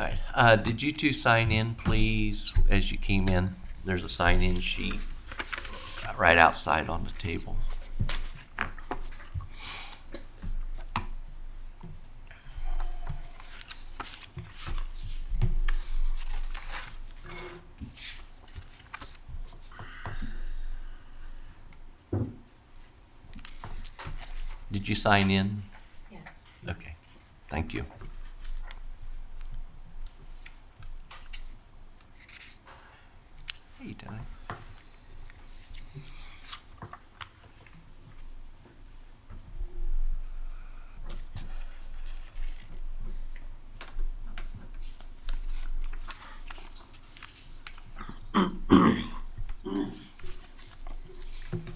All right. Did you two sign in, please, as you came in? There's a sign-in sheet right outside on the table. Did you sign in? Yes. Okay. Thank you. Hey, Ty.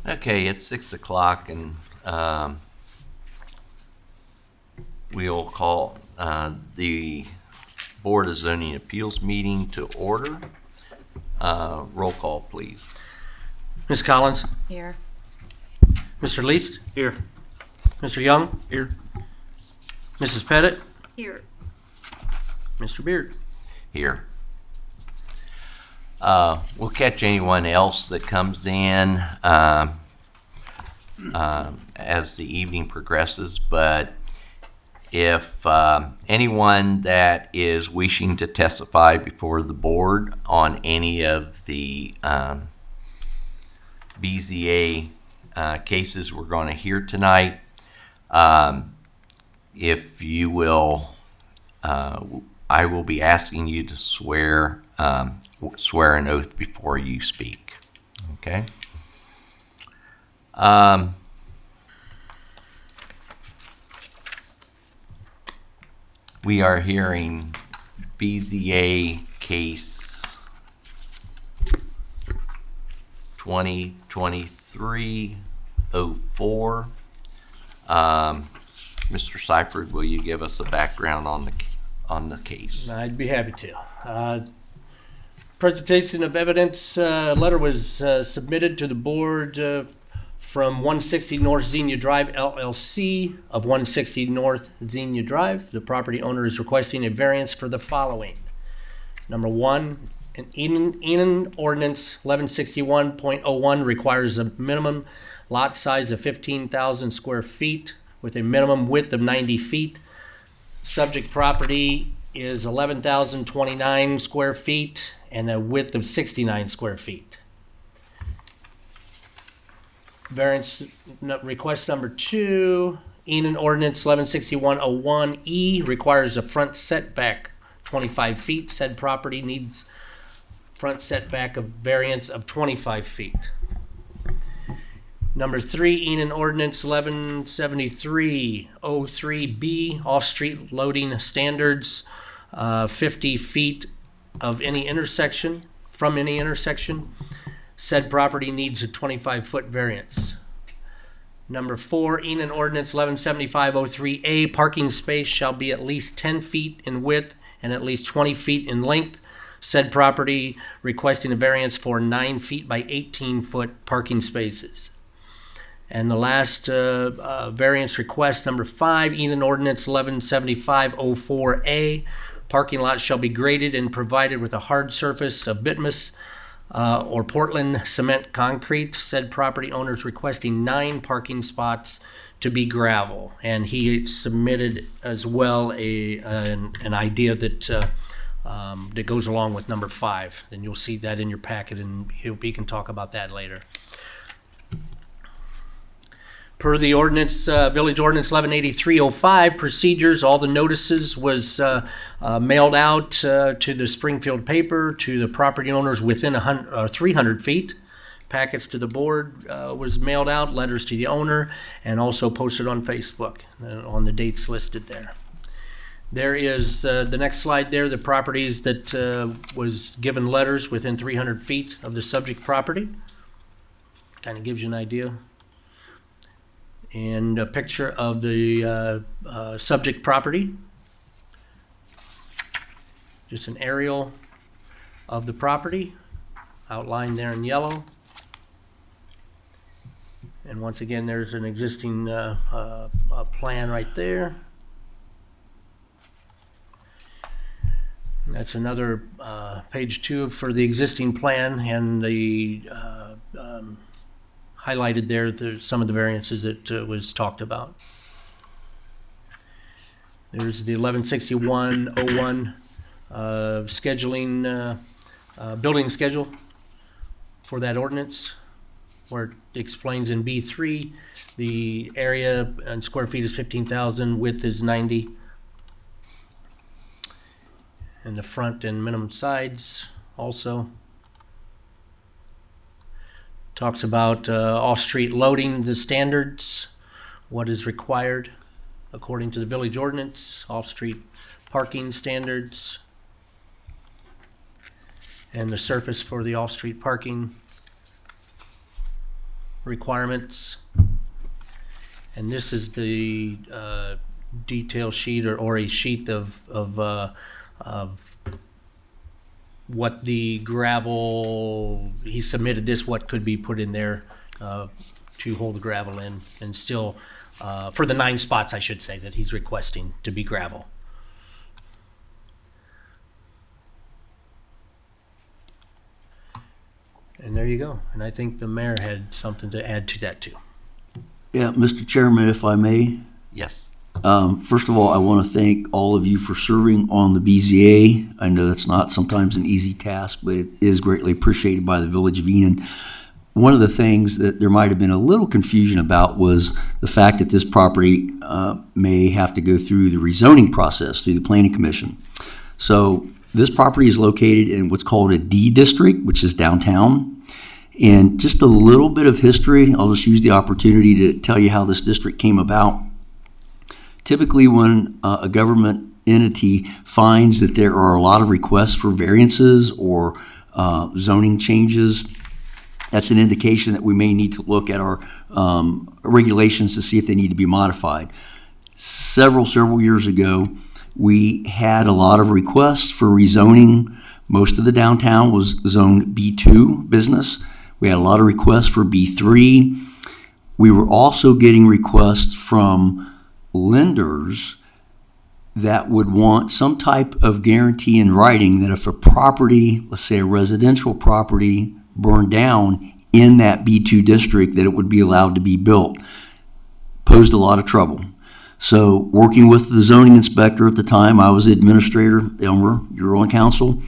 Okay, it's 6 o'clock, and we'll call the Board of Zoning Appeals meeting to order. Roll call, please. Ms. Collins? Here. Mr. Least? Here. Mr. Young? Here. Mrs. Pettit? Here. Mr. Beard? Here. We'll catch anyone else that comes in as the evening progresses, but if anyone that is wishing to testify before the board on any of the BZA cases we're going to hear tonight, if you will, I will be asking you to swear an oath before you speak. Okay? We are hearing BZA case 2023-04. Mr. Seifert, will you give us a background on the case? I'd be happy to. Presentation of evidence. Letter was submitted to the board from 160 North Xenia Drive LLC of 160 North Xenia Drive. The property owner is requesting a variance for the following. Number one, an Enon ordinance 1161.01 requires a minimum lot size of 15,000 square feet with a minimum width of 90 feet. Subject property is 11,029 square feet and a width of 69 square feet. Variance request number two, Enon ordinance 1161.01E requires a front setback 25 feet. Said property needs front setback of variance of 25 feet. Number three, Enon ordinance 1173.03B off-street loading standards, 50 feet of any intersection, from any intersection. Said property needs a 25-foot variance. Number four, Enon ordinance 1175.03A parking space shall be at least 10 feet in width and at least 20 feet in length. Said property requesting a variance for 9 feet by 18-foot parking spaces. And the last variance request, number five, Enon ordinance 1175.04A parking lot shall be graded and provided with a hard surface of bituminous or Portland cement concrete. Said property owners requesting 9 parking spots to be gravel, and he submitted as well an idea that that goes along with number 5, and you'll see that in your packet, and we can talk about that later. Per the ordinance, Village Ordinance 1183.05 procedures, all the notices was mailed out to the Springfield paper to the property owners within 300 feet. Packets to the board was mailed out, letters to the owner, and also posted on Facebook on the dates listed there. There is the next slide there, the properties that was given letters within 300 feet of the subject property. Kind of gives you an idea. And a picture of the subject property. Just an aerial of the property, outlined there in yellow. And once again, there's an existing plan right there. That's another page 2 for the existing plan, and the highlighted there's some of the variances that was talked about. There's the 116101 scheduling, building schedule for that ordinance, where it explains in B3 the area and square feet is 15,000, width is 90. And the front and minimum sides also. Talks about off-street loading, the standards, what is required according to the village ordinance, off-street parking standards, and the surface for the off-street parking requirements. And this is the detail sheet or a sheet of what the gravel, he submitted this, what could be put in there to hold the gravel in, and still, for the 9 spots, I should say, that he's requesting to be gravel. And there you go. And I think the mayor had something to add to that too. Yeah, Mr. Chairman, if I may. Yes. First of all, I want to thank all of you for serving on the BZA. I know that's not sometimes an easy task, but it is greatly appreciated by the Village of Enon. One of the things that there might have been a little confusion about was the fact that this property may have to go through the rezoning process through the Planning Commission. So this property is located in what's called a D district, which is downtown. And just a little bit of history, I'll just use the opportunity to tell you how this district came about. Typically, when a government entity finds that there are a lot of requests for variances or zoning changes, that's an indication that we may need to look at our regulations to see if they need to be modified. Several years ago, we had a lot of requests for rezoning. Most of the downtown was zoned B2 business. We had a lot of requests for B3. We were also getting requests from lenders that would want some type of guarantee in writing that if a property, let's say a residential property, burned down in that B2 district, that it would be allowed to be built. Posed a lot of trouble. So working with the zoning inspector at the time, I was the administrator, Elmer, you're on council.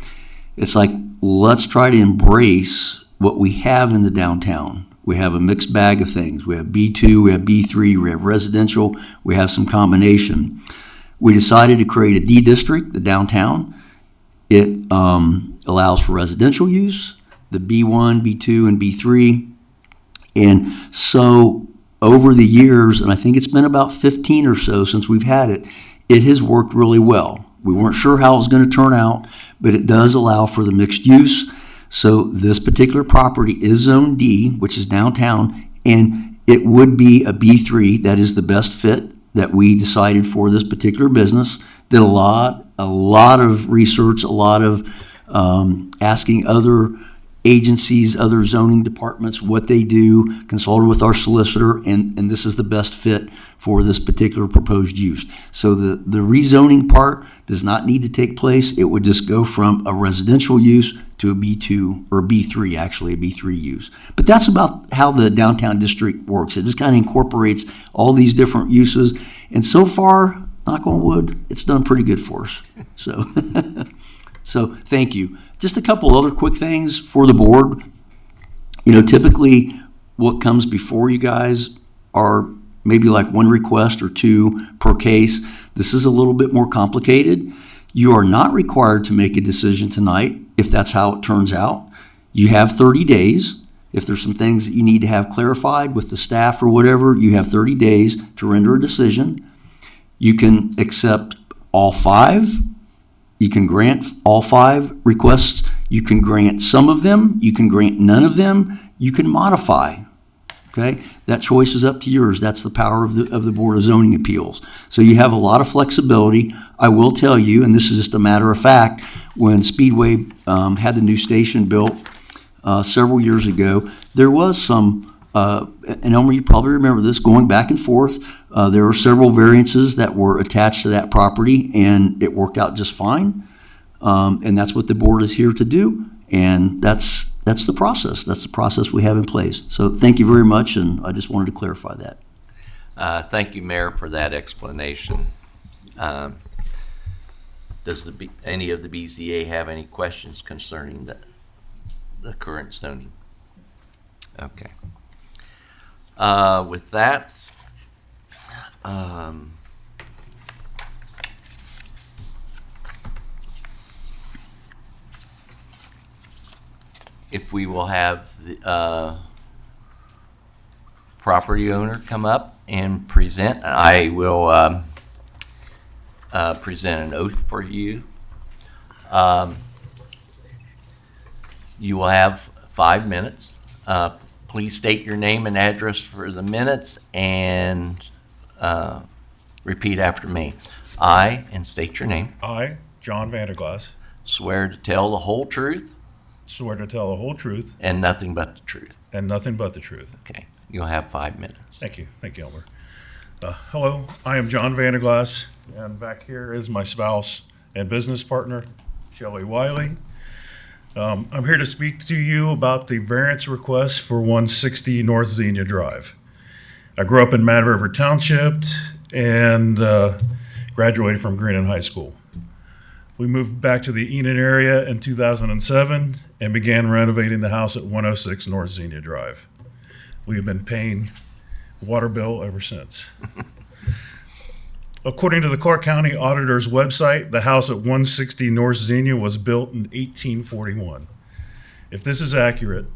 It's like, let's try to embrace what we have in the downtown. We have a mixed bag of things. We have B2, we have B3, we have residential, we have some combination. We decided to create a D district, the downtown. It allows for residential use, the B1, B2, and B3. And so over the years, and I think it's been about 15 or so since we've had it, it has worked really well. We weren't sure how it was going to turn out, but it does allow for the mixed use. So this particular property is Zone D, which is downtown, and it would be a B3. That is the best fit that we decided for this particular business. Did a lot of research, a lot of asking other agencies, other zoning departments, what they do, consulted with our solicitor, and this is the best fit for this particular proposed use. So the rezoning part does not need to take place. It would just go from a residential use to a B2, or a B3, actually, a B3 use. But that's about how the downtown district works. It just kind of incorporates all these different uses, and so far, knock on wood, it's done pretty good for us. So, so thank you. Just a couple other quick things for the board. You know, typically what comes before you guys are maybe like one request or two per case. This is a little bit more complicated. You are not required to make a decision tonight if that's how it turns out. You have 30 days. If there's some things that you need to have clarified with the staff or whatever, you have 30 days to render a decision. You can accept all 5. You can grant all 5 requests. You can grant some of them. You can grant none of them. You can modify. Okay, that choice is up to yours. That's the power of the Board of Zoning Appeals. So you have a lot of flexibility. I will tell you, and this is just a matter of fact, when Speedway had the new station built several years ago, there was some, and Elmer, you probably remember this, going back and forth. There were several variances that were attached to that property, and it worked out just fine. And that's what the board is here to do. And that's the process. That's the process we have in place. So thank you very much, and I just wanted to clarify that. Thank you, Mayor, for that explanation. Does any of the BZA have any questions concerning the current zoning? Okay. With that, if we will have the property owner come up and present, I will present an oath for you. You will have 5 minutes. Please state your name and address for the minutes and repeat after me. I, and state your name, I, John Vanderglass, swear to tell the whole truth swear to tell the whole truth and nothing but the truth. and nothing but the truth. Okay, you'll have 5 minutes. Thank you. Thank you, Elmer. Hello, I am John Vanderglass, and back here is my spouse and business partner, Shelley Wiley. I'm here to speak to you about the variance request for 160 North Xenia Drive. I grew up in Mad River Township and graduated from Greenon High School. We moved back to the Enon area in 2007 and began renovating the house at 106 North Xenia Drive. We have been paying water bill ever since. According to the Clark County Auditor's website, the house at 160 North Xenia was built in 1841. If this is accurate,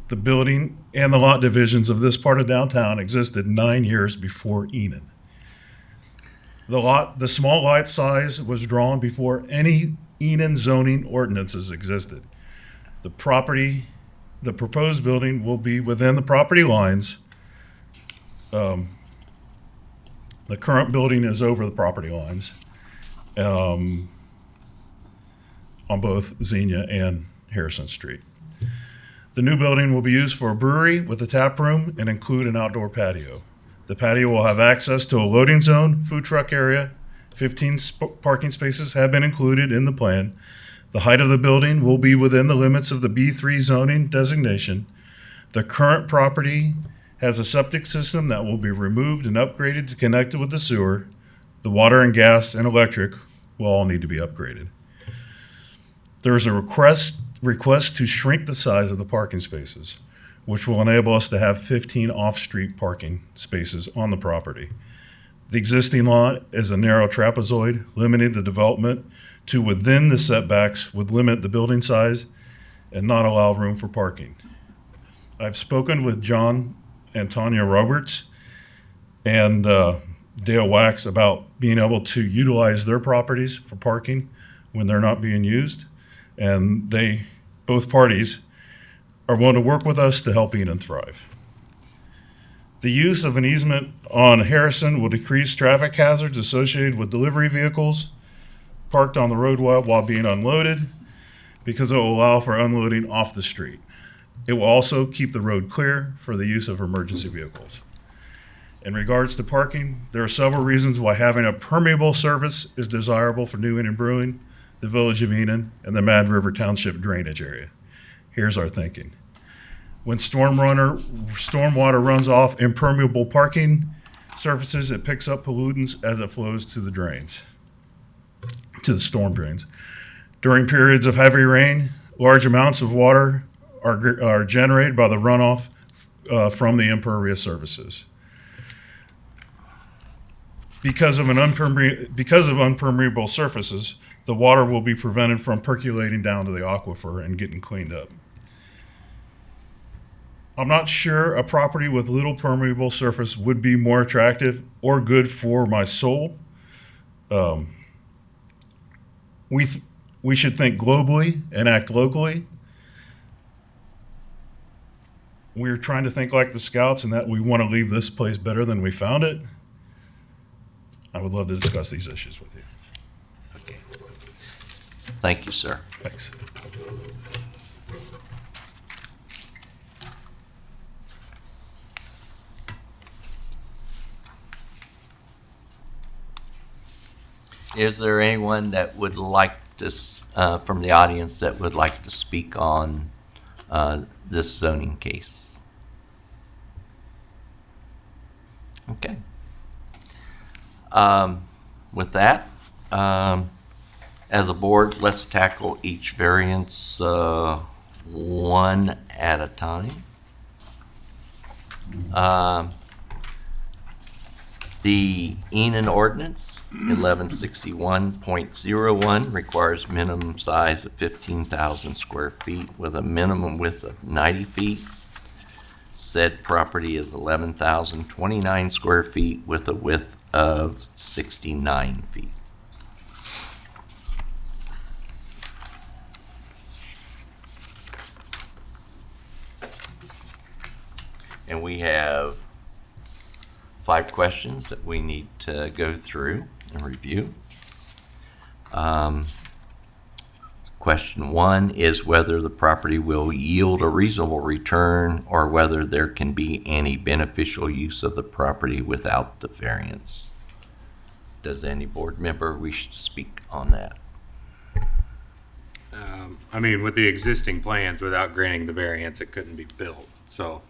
the building and the lot divisions of this part of downtown existed 9 years before Enon. The small lot size was drawn before any Enon zoning ordinances existed. The proposed building will be within the property lines. The current building is over the property lines on both Xenia and Harrison Street. The new building will be used for a brewery with a tap room and include an outdoor patio. The patio will have access to a loading zone, food truck area. 15 parking spaces have been included in the plan. The height of the building will be within the limits of the B3 zoning designation. The current property has a septic system that will be removed and upgraded to connect it with the sewer. The water and gas and electric will all need to be upgraded. There is a request to shrink the size of the parking spaces, which will enable us to have 15 off-street parking spaces on the property. The existing lot is a narrow trapezoid, limiting the development to within the setbacks would limit the building size and not allow room for parking. I've spoken with John and Tanya Roberts and Dale Wax about being able to utilize their properties for parking when they're not being used. And both parties are willing to work with us to help Enon thrive. The use of an easement on Harrison will decrease traffic hazards associated with delivery vehicles parked on the road while being unloaded, because it will allow for unloading off the street. It will also keep the road clear for the use of emergency vehicles. In regards to parking, there are several reasons why having a permeable surface is desirable for New Enon Brewing, the Village of Enon, and the Mad River Township drainage area. Here's our thinking. When stormwater runs off impermeable parking surfaces, it picks up pollutants as it flows to the drains, to the storm drains. During periods of heavy rain, large amounts of water are generated by the runoff from the impervious surfaces. Because of unpermeable surfaces, the water will be prevented from percolating down to the aquifer and getting cleaned up. I'm not sure a property with little permeable surface would be more attractive or good for my soul. We should think globally and act locally. We're trying to think like the Scouts in that we want to leave this place better than we found it. I would love to discuss these issues with you. Okay. Thank you, sir. Thanks. Is there anyone that would like from the audience that would like to speak on this zoning case? Okay. With that, as a board, let's tackle each variance one at a time. The Enon ordinance 1161.01 requires minimum size of 15,000 square feet with a minimum width of 90 feet. Said property is 11,029 square feet with a width of 69 feet. And we have 5 questions that we need to go through and review. Question 1 is whether the property will yield a reasonable return or whether there can be any beneficial use of the property without the variance. Does any board member wish to speak on that? I mean, with the existing plans, without granting the variance, it couldn't be built. So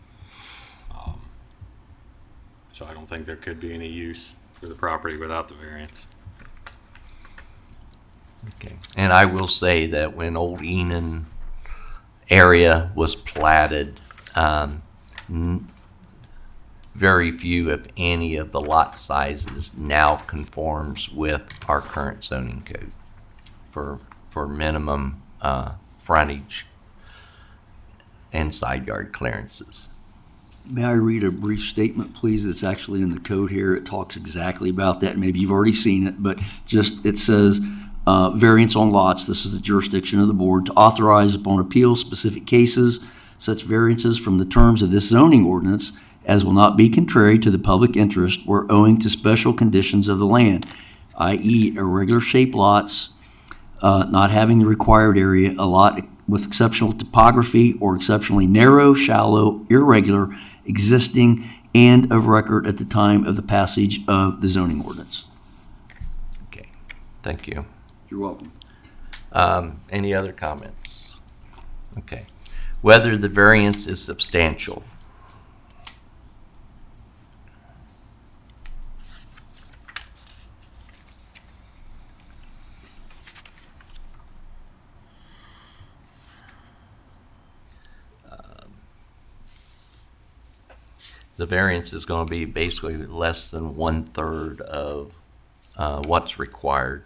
I don't think there could be any use for the property without the variance. Okay. And I will say that when Old Enon area was platted, very few, if any, of the lot sizes now conforms with our current zoning code for minimum frontage and side yard clearances. May I read a brief statement, please? It's actually in the code here. It talks exactly about that. Maybe you've already seen it, but just it says, variance on lots, this is the jurisdiction of the board, to authorize upon appeal specific cases, such variances from the terms of this zoning ordinance as will not be contrary to the public interest or owing to special conditions of the land, i.e. irregular shaped lots, not having the required area, a lot with exceptional topography or exceptionally narrow, shallow, irregular, existing, and of record at the time of the passage of the zoning ordinance. Okay, thank you. You're welcome. Any other comments? Okay. Whether the variance is substantial. The variance is going to be basically less than 1/3 of what's required.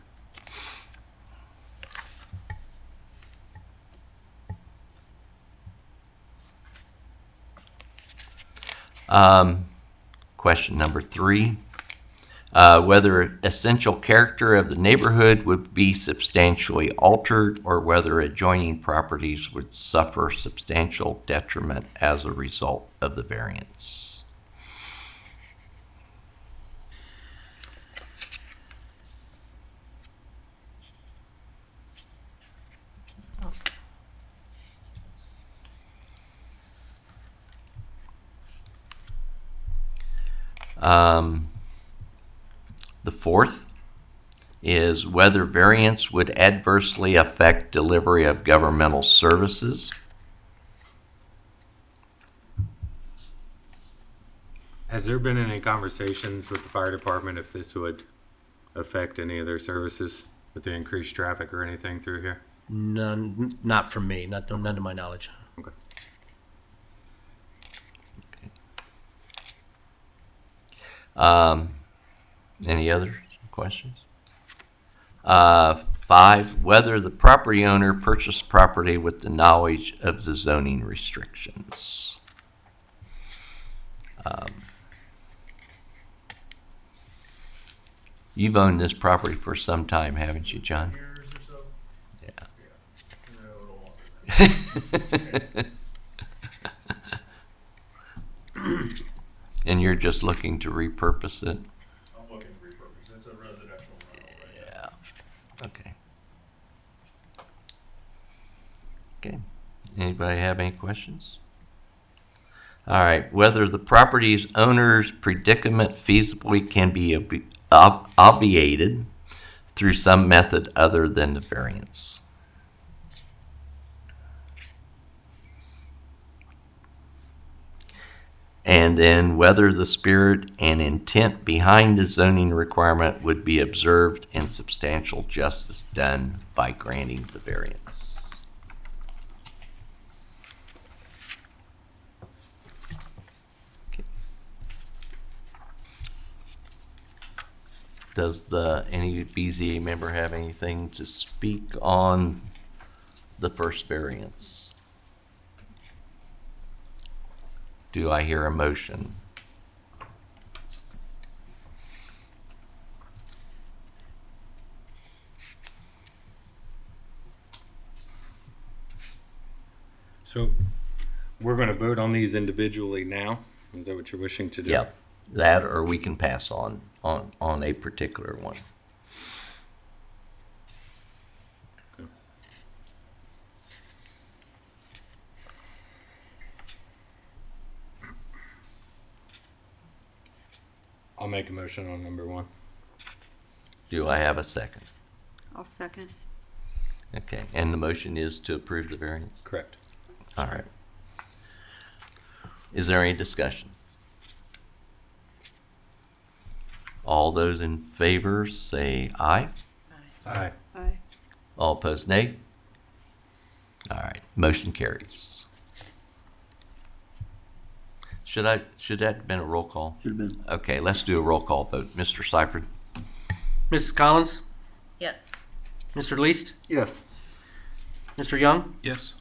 Question number 3, whether essential character of the neighborhood would be substantially altered or whether adjoining properties would suffer substantial detriment as a result of the variance. The 4th is whether variance would adversely affect delivery of governmental services. Has there been any conversations with the fire department if this would affect any of their services with the increased traffic or anything through here? None, not from me, none to my knowledge. Okay. Any other questions? 5, whether the property owner purchased property with the knowledge of the zoning restrictions. You've owned this property for some time, haven't you, John? Years or so? Yeah. No, a little longer than that. And you're just looking to repurpose it? I'm looking to repurpose. It's a residential rental right now. Yeah. Okay. Okay. Anybody have any questions? All right. Whether the property's owner's predicament feasibly can be obviated through some method other than the variance. And then whether the spirit and intent behind the zoning requirement would be observed and substantial justice done by granting the variance. Okay. Does any BZA member have anything to speak on the first variance? Do I hear a motion? So we're going to vote on these individually now? Is that what you're wishing to do? Yep, that or we can pass on a particular one. I'll make a motion on number 1. Do I have a second? I'll second. Okay, and the motion is to approve the variance? Correct. All right. Is there any discussion? All those in favor say aye. Aye. Aye. All opposed, nay. All right, motion carries. Should that have been a roll call? Should have been. Okay, let's do a roll call vote. Mr. Seifert? Mrs. Collins? Yes. Mr. Least? Yes. Mr. Young? Yes.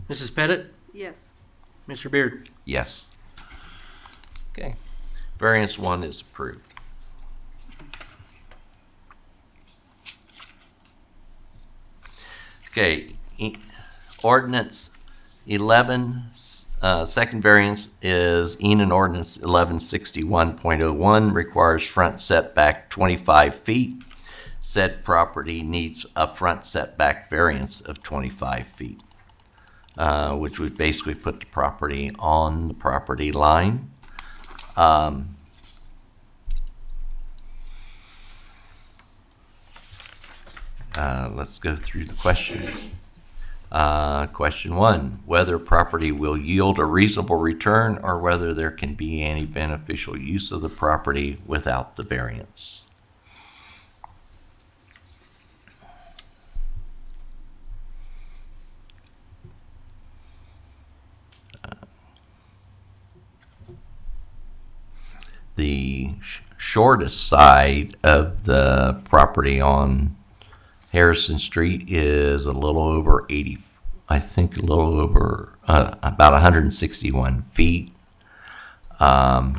Mrs. Pettit? Yes. Mr. Beard? Yes. Okay, variance 1 is approved. Okay, ordinance 11, second variance is Enon ordinance 1161.01, requires front setback 25 feet. Said property needs a front setback variance of 25 feet, which would basically put the property on the property line. Let's go through the questions. Question 1, whether property will yield a reasonable return or whether there can be any beneficial use of the property without the variance. The shortest side of the property on Harrison Street is a little over 80, I think a little over, about 161 feet. And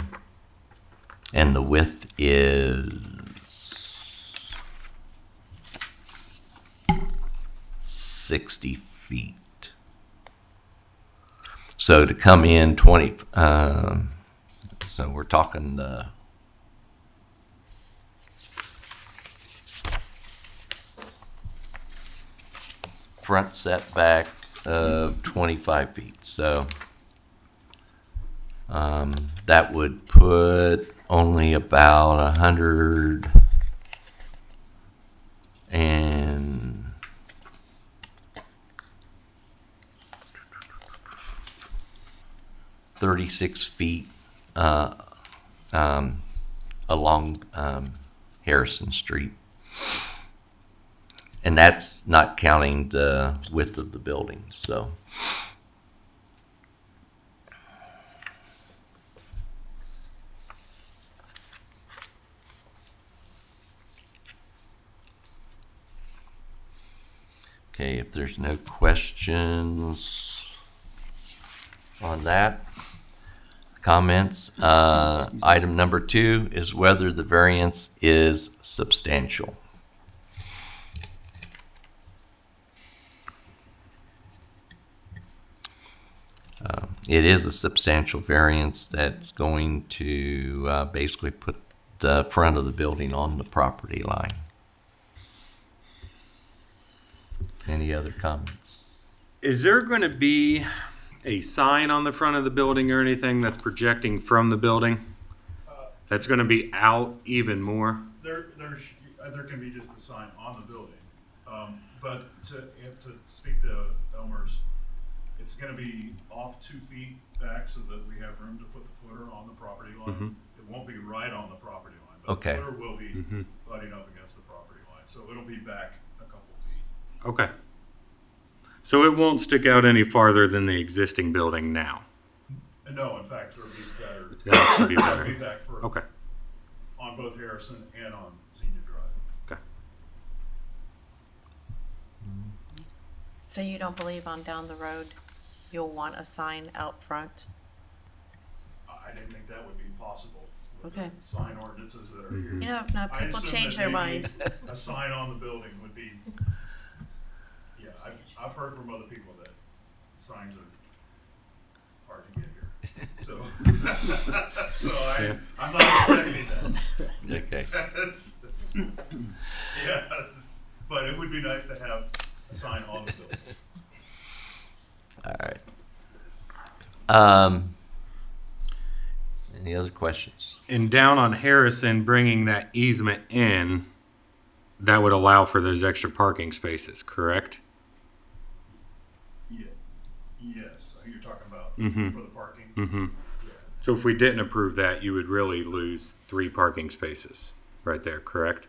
the width is 60 feet. So to come in 20, so we're talking front setback of 25 feet. So that would put only about 136 feet along Harrison Street. And that's not counting the width of the building, so. Okay, if there's no questions on that, comments, item number 2 is whether the variance is substantial. It is a substantial variance that's going to basically put the front of the building on the property line. Any other comments? Is there going to be a sign on the front of the building or anything that's projecting from the building? That's going to be out even more? There's, there can be just a sign on the building. But to speak to Elmer's, it's gonna be off 2 feet back so that we have room to put the footer on the property line. It won't be right on the property line, but Okay. the footer will be butting up against the property line, so it'll be back a couple feet. Okay. So it won't stick out any farther than the existing building now. And no, in fact, it'll be better. That should be It'll better. be back further. Okay. On both Harrison and on Xenia Drive. Okay. So you don't believe on down the road you'll want a sign out front? I didn't think that would be possible with Okay. the sign ordinances that are here. You know, now I people assume change that their maybe mind. A sign on the building would be, yeah, I've heard from other people that signs are hard to get here. So, I'm not expecting that. Okay. Yes. Yes, but it would be nice to have a sign on the building. All right. Any other questions? And down on Harrison, bringing that easement in, that would allow for those extra parking spaces, correct? Yeah, yes, you're talking about Mhm. for the parking? Mm-hmm. Yeah. So if we didn't approve that, you would really lose 3 parking spaces right there, correct?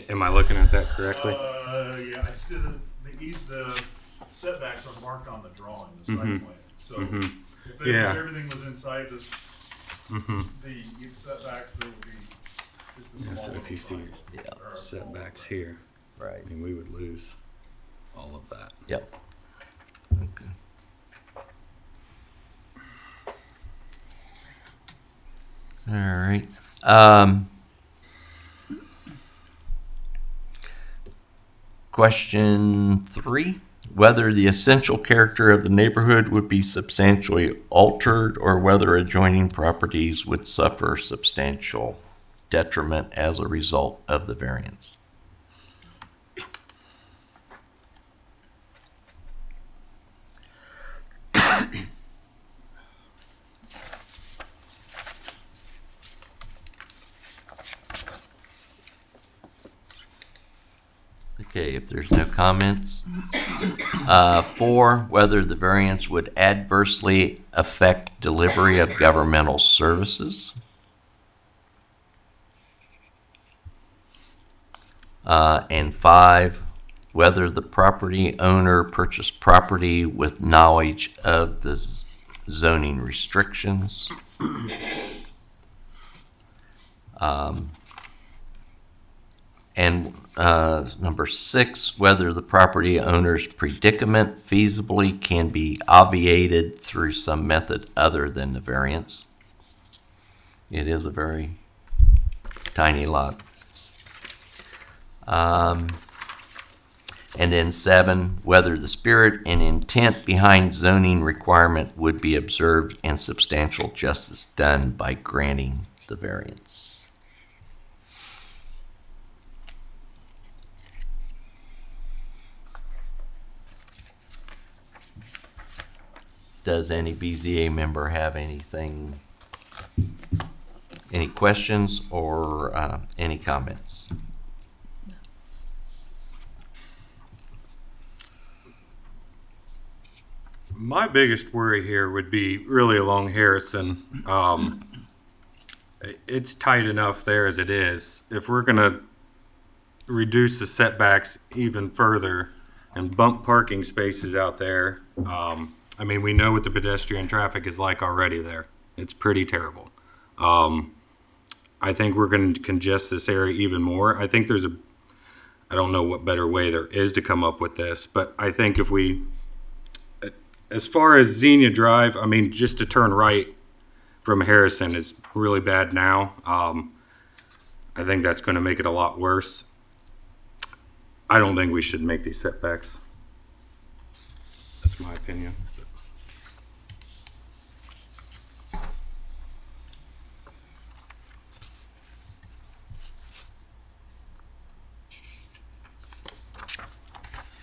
Am I looking at that correctly? Yeah, the setbacks are marked on the drawing, the site plan. So if Yeah. everything was inside this, the setbacks, there would be just a Yeah, small so little if you see sign. Yeah. Or a small Setbacks little here, Right. I mean, we would lose all of that. Yep. Okay. All right. Question 3, whether the essential character of the neighborhood would be substantially altered or whether adjoining properties would suffer substantial detriment as a result of the variance. Okay, if there's no comments. 4, whether the variance would adversely affect delivery of governmental services. And 5, whether the property owner purchased property with knowledge of the zoning restrictions. And number 6, whether the property owner's predicament feasibly can be obviated through some method other than the variance. It is a very tiny lot. And then 7, whether the spirit and intent behind zoning requirement would be observed and substantial justice done by granting the variance. Does any BZA member have anything, any questions or any comments? My biggest worry here would be really along Harrison. It's tight enough there as it is. If we're gonna reduce the setbacks even further and bump parking spaces out there, I mean, we know what the pedestrian traffic is like already there. It's pretty terrible. I think we're going to congest this area even more. I think I don't know what better way there is to come up with this, but I think if we, as far as Xenia Drive, I mean, just to turn right from Harrison is really bad now. I think that's going to make it a lot worse. I don't think we should make these setbacks. That's my opinion.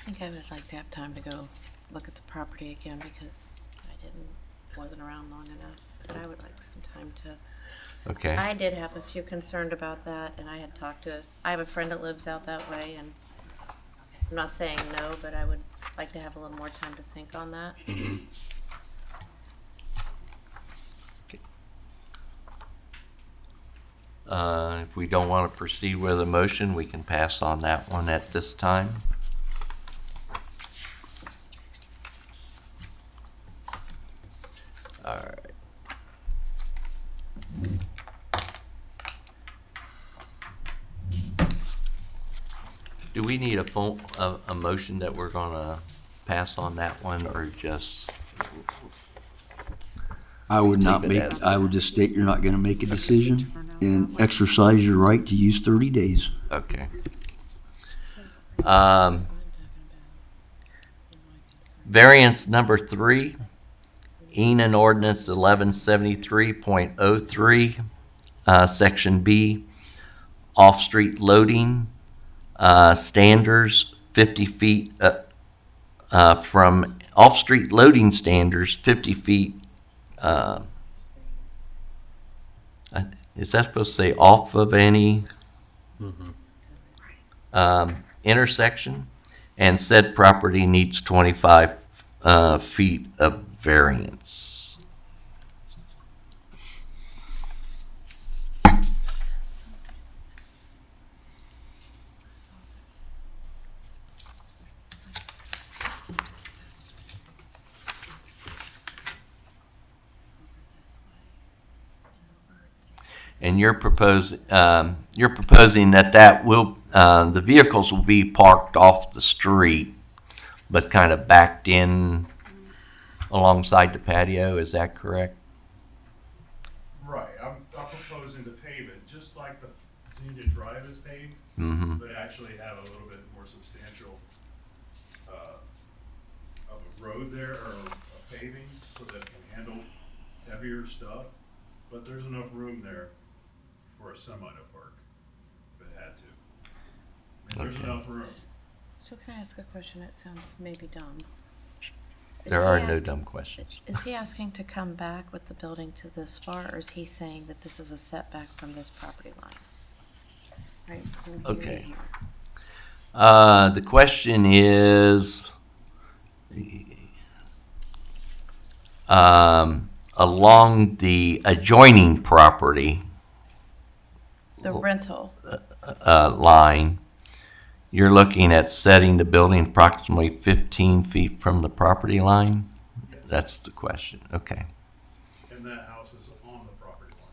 I think I would like to have time to go look at the property again because wasn't around long enough. but I would like some time to. Okay. I did have a few concerned about that, and I had talked to, I have a friend that lives out that way, and I'm not saying no, but I would like to have a little more time to think on that. If we don't want to proceed with a motion, we can pass on that one at this time. All right. Do we need a motion that we're gonna pass on that one, or just, I would not Leave it make, as- I would just state you're not gonna make a decision and exercise your right to use 30 days. okay. Variance number 3, Enon ordinance 1173.03, section B, off-street loading, standards 50 feet, from off-street loading standards 50 feet, is that supposed to say off of any intersection? And said property needs 25 feet of variance. And you're proposing that will, the vehicles will be parked off the street, but kind of backed in alongside the patio, is that correct? Right, I'm proposing to pave it just like the Xenia Drive is paved, Mm-hmm. but actually have a little bit more substantial, of a road there, or a paving, so that it can handle heavier stuff. But there's enough room there for a semi to park, if it had to. I mean, there's Okay. enough room. So can I ask a question? It sounds maybe dumb. Is There he are no asking- dumb questions. Is he asking to come back with the building to this far, or is he saying that this is a setback from this property line? Right. from here to Okay. here. The question is, along the adjoining property The rental, line, you're looking at setting the building approximately 15 feet from the property line? That's the question, okay. And that house is on the property line.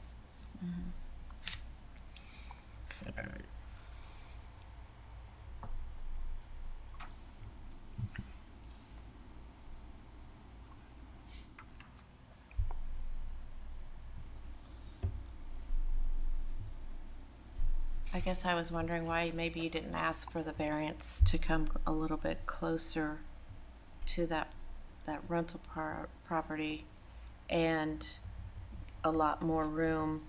I guess I was wondering why maybe you didn't ask for the variance to come a little bit closer to that rental property and a lot more room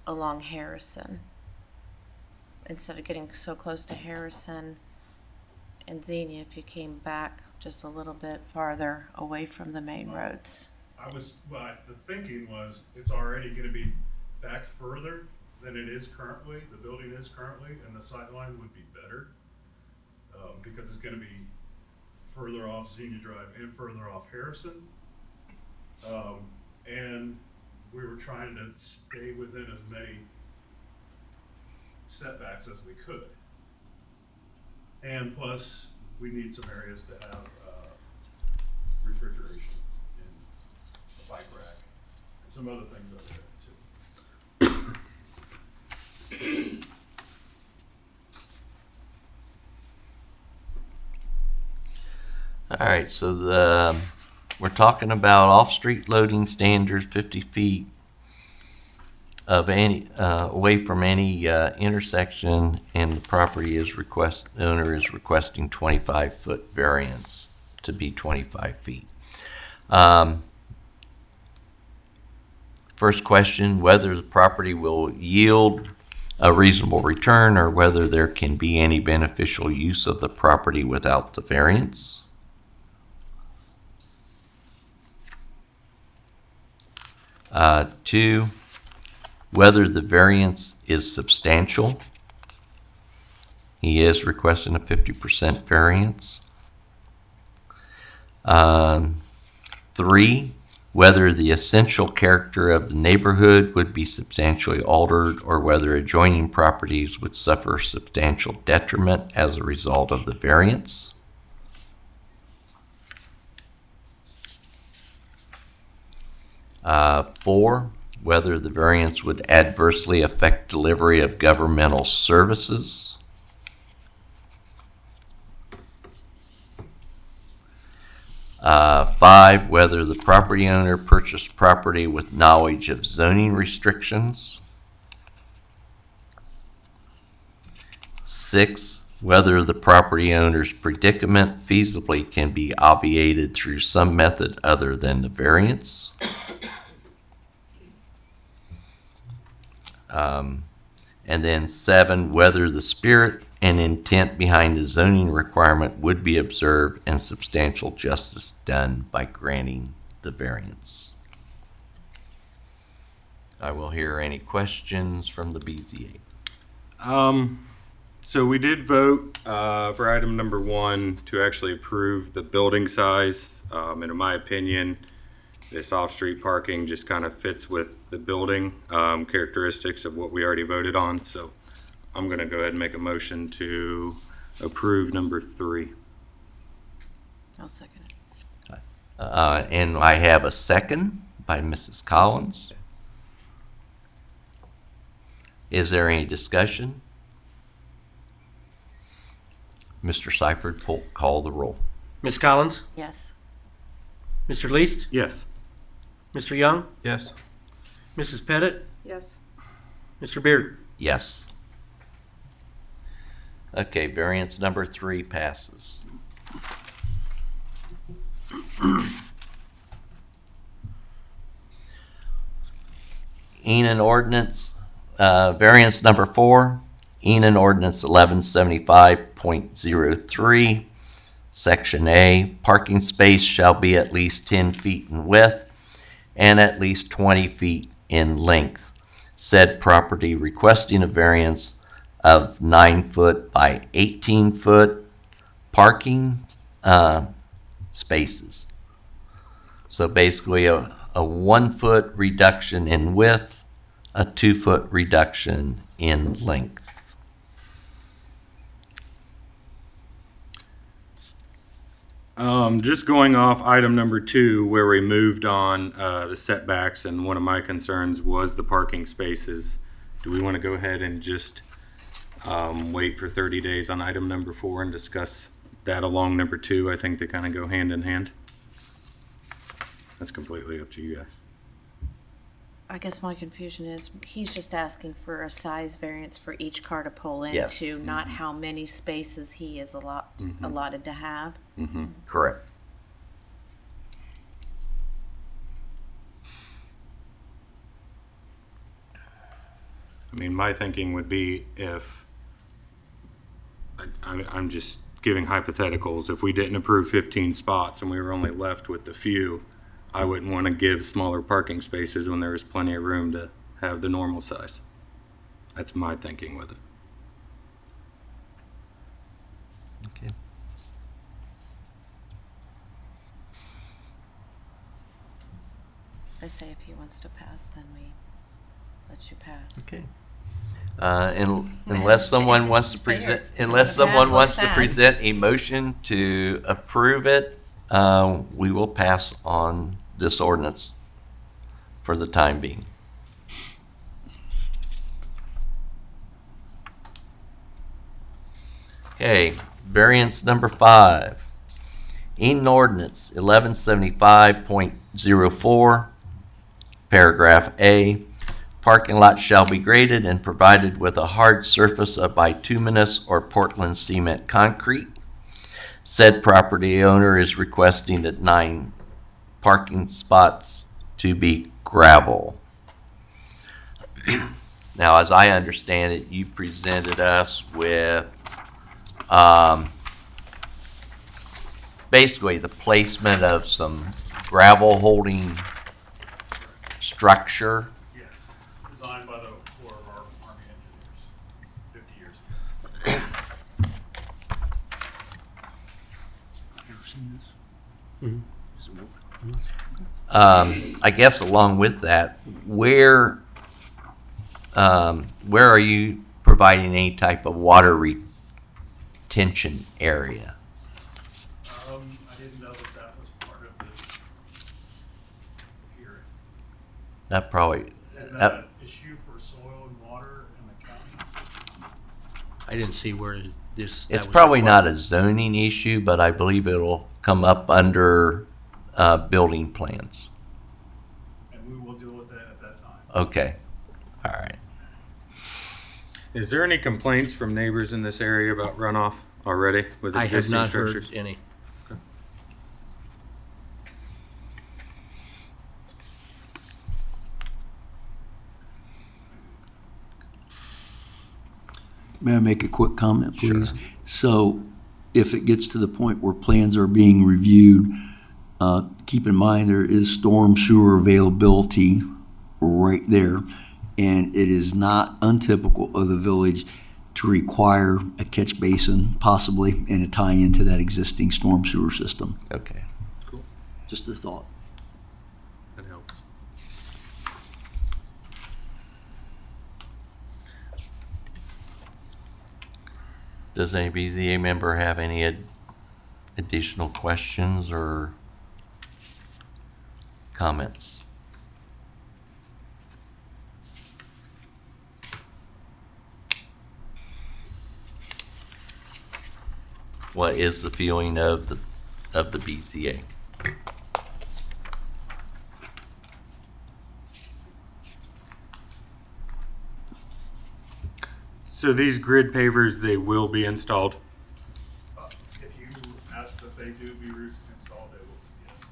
along Harrison. Instead of getting so close to Harrison and Xenia, if you came back just a little bit farther away from the main roads. The thinking was, it's already gonna be back further than it is currently, the building is currently, and the sightline would be better. Because it's gonna be further off Xenia Drive and further off Harrison. And we were trying to stay within as many setbacks as we could. And plus, we need some areas to have, refrigeration and a bike rack, and some other things over there too. All right, so we're talking about off-street loading standards 50 feet of any, away from any intersection, and the property the owner is requesting 25-foot variance to be 25 feet. First question, whether the property will yield a reasonable return or whether there can be any beneficial use of the property without the variance. 2, whether the variance is substantial. He is requesting a 50% variance. 3, whether the essential character of the neighborhood would be substantially altered or whether adjoining properties would suffer substantial detriment as a result of the variance. 4, whether the variance would adversely affect delivery of governmental services. 5, whether the property owner purchased property with knowledge of zoning restrictions. 6, whether the property owner's predicament feasibly can be obviated through some method other than the variance. And then 7, whether the spirit and intent behind the zoning requirement would be observed and substantial justice done by granting the variance. I will hear any questions from the BZA. So we did vote for item number 1 to actually approve the building size. And in my opinion, this off-street parking just kind of fits with the building characteristics of what we already voted on. So I'm going to go ahead and make a motion to approve number 3. I'll second it. And I have a second by Mrs. Collins. Is there any discussion? Mr. Seifert, call the roll. Ms. Collins? Yes. Mr. Least? Yes. Mr. Young? Yes. Mrs. Pettit? Yes. Mr. Beard? Yes. Okay, variance number 3 passes. Enon ordinance, variance number 4, Enon ordinance 1175.03, section A, parking space shall be at least 10 feet in width and at least 20 feet in length. Said property requesting a variance of 9 foot by 18 foot parking spaces. So basically a 1 foot reduction in width, a 2 foot reduction in length. Just going off item number 2, where we moved on the setbacks, and one of my concerns was the parking spaces. Do we want to go ahead and just wait for 30 days on item number 4 and discuss that along number 2? I think they kind of go hand in hand. That's completely up to you guys. I guess my confusion is he's just asking for a size variance for each car to pull Yes. into, not how many spaces he is allotted to have. Correct. I mean, my thinking would be if, I'm just giving hypotheticals, if we didn't approve 15 spots and we were only left with the few, I wouldn't want to give smaller parking spaces when there was plenty of room to have the normal size. That's my thinking with it. Okay. I say if he wants to pass, then we let you pass. Okay. Unless someone wants to Fair. present, If unless pass, someone wants let's to pass. present a motion to approve it, we will pass on this ordinance for the time being. Okay, variance number 5. Enon ordinance 1175.04, paragraph A. Parking lot shall be graded and provided with a hard surface of bituminous or Portland cement concrete. Said property owner is requesting that 9 parking spots to be gravel. Now, as I understand it, you presented us with basically the placement of some gravel holding structure? Yes, designed by the Corps of our Army engineers 50 years ago. I guess along with that, where are you providing any type of water retention area? I didn't know that was part of this hearing. That probably, Isn't that an issue for soil and water in the county? I didn't see where this. that it's was probably not required. a zoning issue, but I believe it'll come up under building plans. And we will deal with it at that time. Okay, all right. Is there any complaints from neighbors in this area about runoff already with I have existing not structures? heard any. May I make a quick comment, please? So if it gets to the point where plans are being reviewed, keep in mind there is storm sewer availability right there. And it is not untypical of the village to require a catch basin possibly and a tie into that existing storm sewer system. Okay. Just a thought. That helps. Does any BZA member have any additional questions or comments? What is the feeling of the BZA? So these grid pavers, they will be installed? If you ask that they do be installed, they will, yes.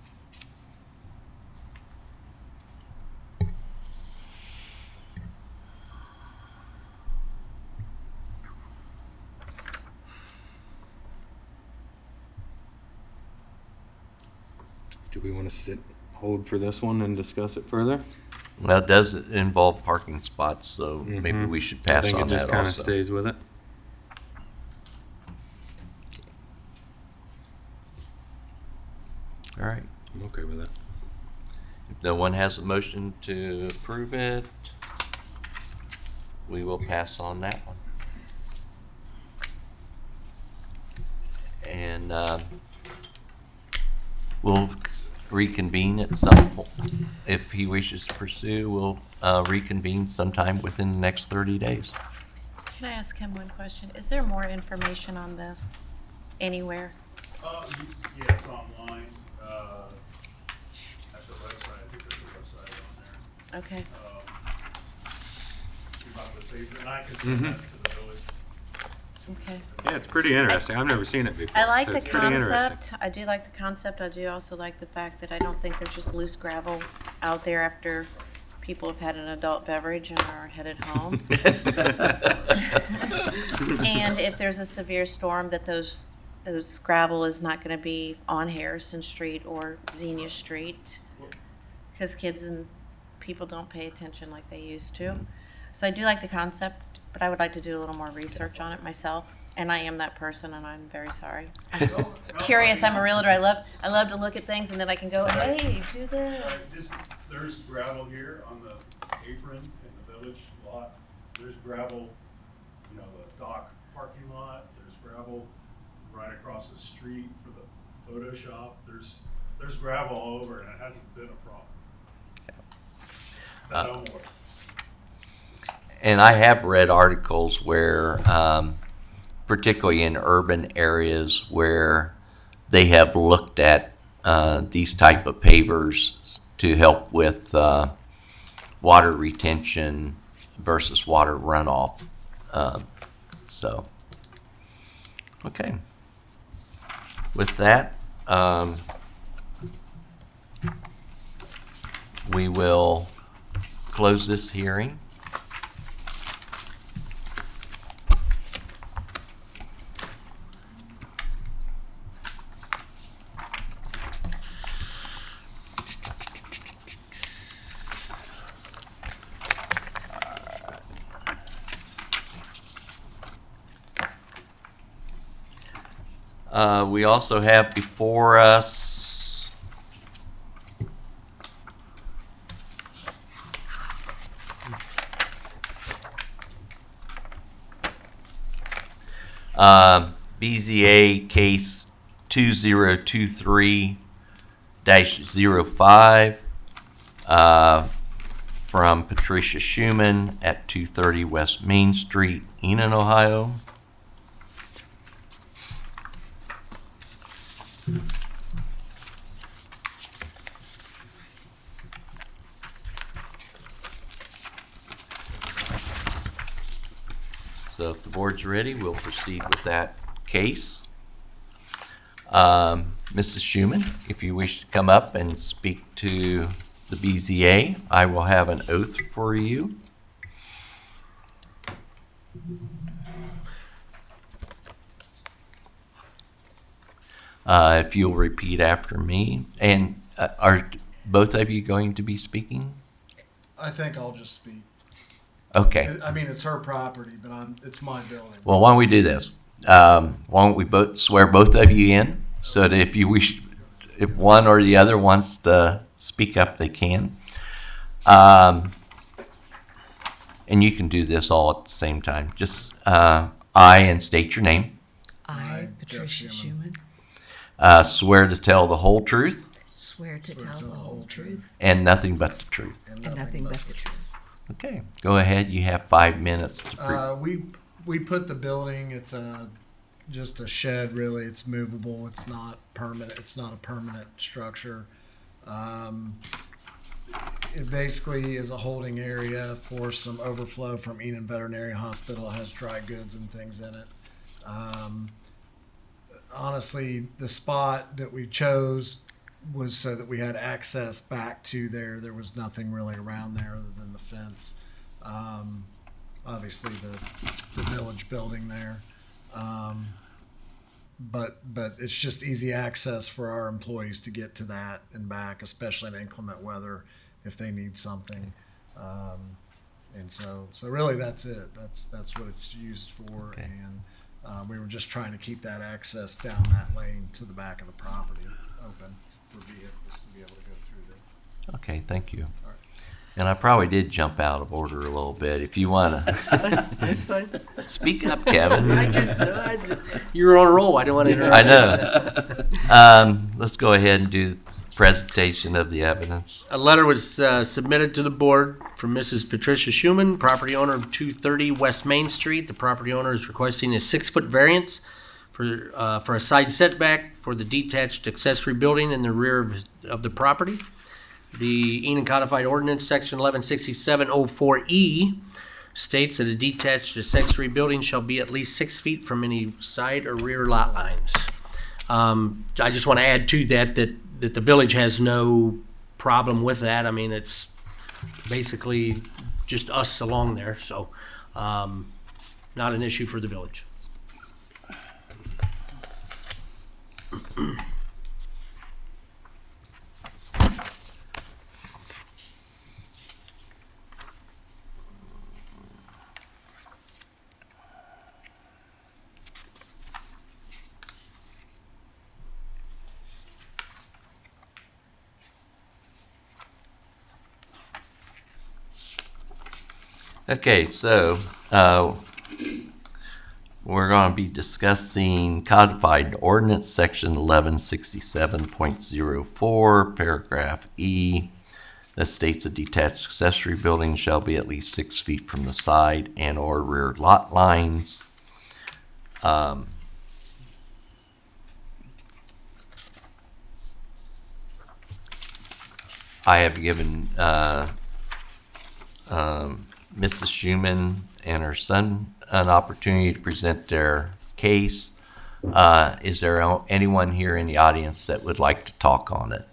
Do we want to hold for this one and discuss it further? Well, it does involve parking spots, so maybe we should I pass think on it just that kind of also. stays with it. All right. I'm okay with that. If no one has a motion to approve it, we will pass on that one. And we'll reconvene at some point. If he wishes to pursue, we'll reconvene sometime within the next 30 days. Can I ask him one question? Is there more information on this anywhere? Yes, online, at the website, I think there's a website on there. Okay. About the paper, and I can send that to the village. Okay. Yeah, it's pretty interesting. I've never seen it before. I like so the it's pretty interesting. concept. I do like the concept. I do also like the fact that I don't think there's just loose gravel out there after people have had an adult beverage and are headed home. And if there's a severe storm, that those gravel is not going to be on Harrison Street or Xenia Street, because kids and people don't pay attention like they used to. So I do like the concept, but I would like to do a little more research on it myself. And I am that person, and I'm very sorry. I'm curious. I'm a realtor. I love to look at things, and then I can go, hey, do this. There's gravel here on the apron in the village lot. There's gravel, the dock parking lot. There's gravel right across the street for the photo shop. There's gravel all over, and it hasn't been a problem. No more. And I have read articles where, particularly in urban areas, where they have looked at these type of pavers to help with water retention versus water runoff. So, okay. With that, we will close this hearing. We also have before us BZA case 2023-05 from Patricia Schumann at 230 West Main Street, Enon, Ohio. So if the board's ready, we'll proceed with that case. Mrs. Schumann, if you wish to come up and speak to the BZA, I will have an oath for you. If you'll repeat after me. And are both of you going to be speaking? I think I'll just speak. Okay. I mean, it's her property, but it's my building. Well, why don't we do this? Why don't we both swear both of you in, so that if you wish, if one or the other wants to speak up, they can. And you can do this all at the same time. Just I and state your name. I, Patricia Jeff Schumann, Swear to tell the whole truth swear to tell the whole truth and nothing but the truth. and nothing but the truth. Okay, go ahead. You have 5 minutes to we put the building. It's just a shed. Really, it's movable. It's not permanent. It's not a permanent structure. It basically is a holding area for some overflow from Enon Veterinary Hospital. It has dry goods and things in it. Honestly, the spot that we chose was so that we had access back to there. There was nothing really around there other than the fence. Obviously, the village building there. But it's just easy access for our employees to get to that and back, especially in inclement weather if they need something. And so really that's it. That's what it's used for. Okay. And we were just trying to keep that access down that lane to the back of the property open for vehicles to be able to go through there. Okay, thank you. All right. And I probably did jump out of order a little bit. If you want to That's fine. speak up, Kevin. You're on a roll. I don't want to interrupt. I know. Let's go ahead and do the presentation of the evidence. A letter was submitted to the board from Mrs. Patricia Schumann, property owner of 230 West Main Street. The property owner is requesting a 6-foot variance for a side setback for the detached accessory building in the rear of the property. The Enon Codified Ordinance, Section 116704E, states that a detached accessory building shall be at least 6 feet from any side or rear lot lines. I just want to add to that the village has no problem with that. I mean, it's basically just us along there, so not an issue for the village. Okay, so we're going to be discussing Codified Ordinance, Section 1167.04, Paragraph E, that states a detached accessory building shall be at least 6 feet from the side and or rear lot lines. I have given Mrs. Schumann and her son an opportunity to present their case. Is there anyone here in the audience that would like to talk on it?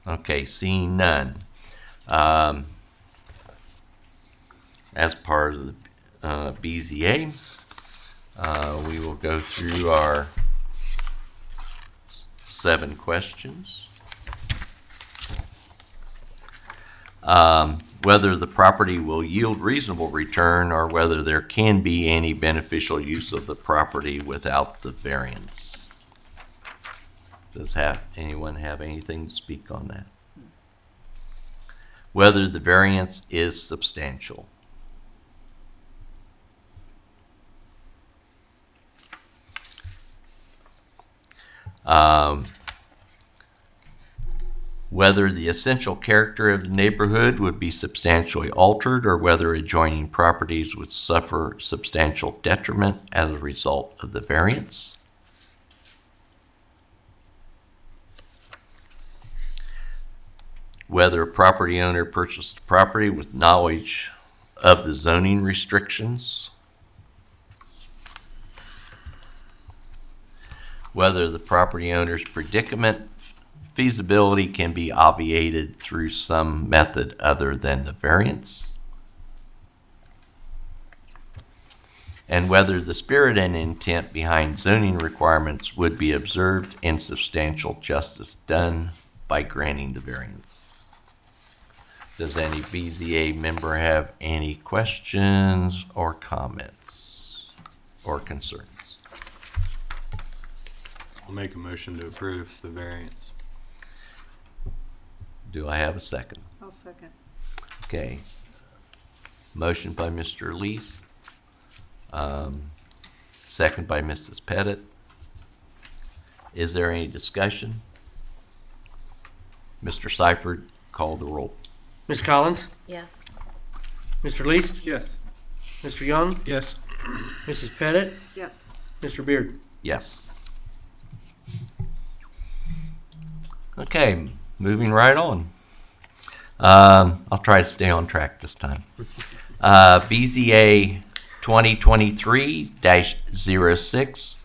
Okay, seeing none. As part of the BZA, we will go through our 7 questions. whether the property will yield reasonable return or whether there can be any beneficial use of the property without the variance. Does anyone have anything to speak on that? Whether the variance is substantial. Whether the essential character of the neighborhood would be substantially altered or whether adjoining properties would suffer substantial detriment as a result of the variance. Whether a property owner purchased the property with knowledge of the zoning restrictions. Whether the property owner's predicament feasibility can be obviated through some method other than the variance. And whether the spirit and intent behind zoning requirements would be observed and substantial justice done by granting the variance. Does any BZA member have any questions or comments or concerns? I'll make a motion to approve the variance. Do I have a second? I'll second. Okay. Motion by Mr. Lees. Second by Mrs. Pettit. Is there any discussion? Mr. Seifert, call the roll. Ms. Collins? Yes. Mr. Lees? Yes. Mr. Young? Yes. Mrs. Pettit? Yes. Mr. Beard? Yes. Okay, moving right on. I'll try to stay on track this time. BZA 2023-06,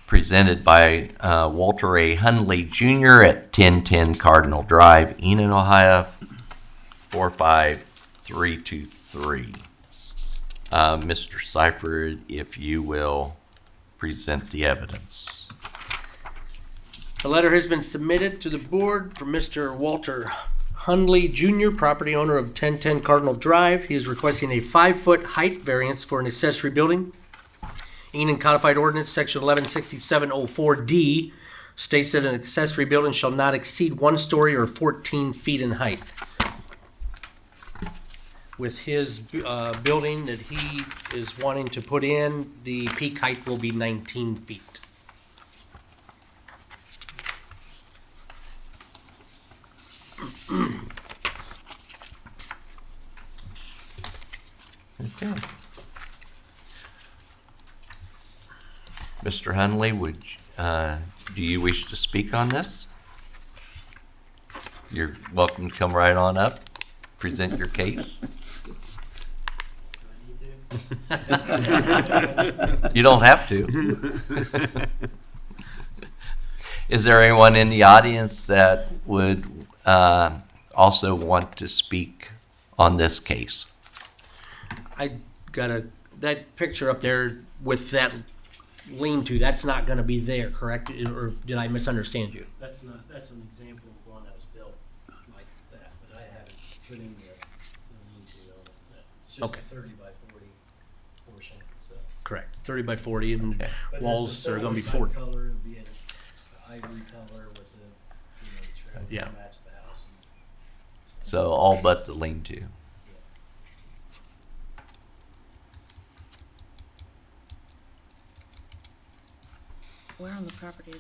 presented by Walter A. Hundley Jr. at 1010 Cardinal Drive, Enon, Ohio, 45323. Mr. Seifert, if you will present the evidence. A letter has been submitted to the board from Mr. Walter Hundley Jr., property owner of 1010 Cardinal Drive. He is requesting a 5-foot height variance for an accessory building. Enon Codified Ordinance, Section 116704D, states that an accessory building shall not exceed 1 story or 14 feet in height. With his building that he is wanting to put in, the peak height will be 19 feet. Okay. Mr. Hundley, do you wish to speak on this? You're welcome to come right on up, present your case. You don't have to. Is there anyone in the audience that would also want to speak on this case? I got that picture up there with that lean-to, that's not gonna be there, correct? Or did I misunderstand you? That's an example of one that was built like that, but I haven't put in the lean-to on it. It's just Okay. a 30 by 40 portion, so. Correct, 30 by 40, and But it's a walls are gonna be silver 40. type color, it'd be an ivory color with the, the trim Yeah. to match the house. So all but the lean-to. Where on the property is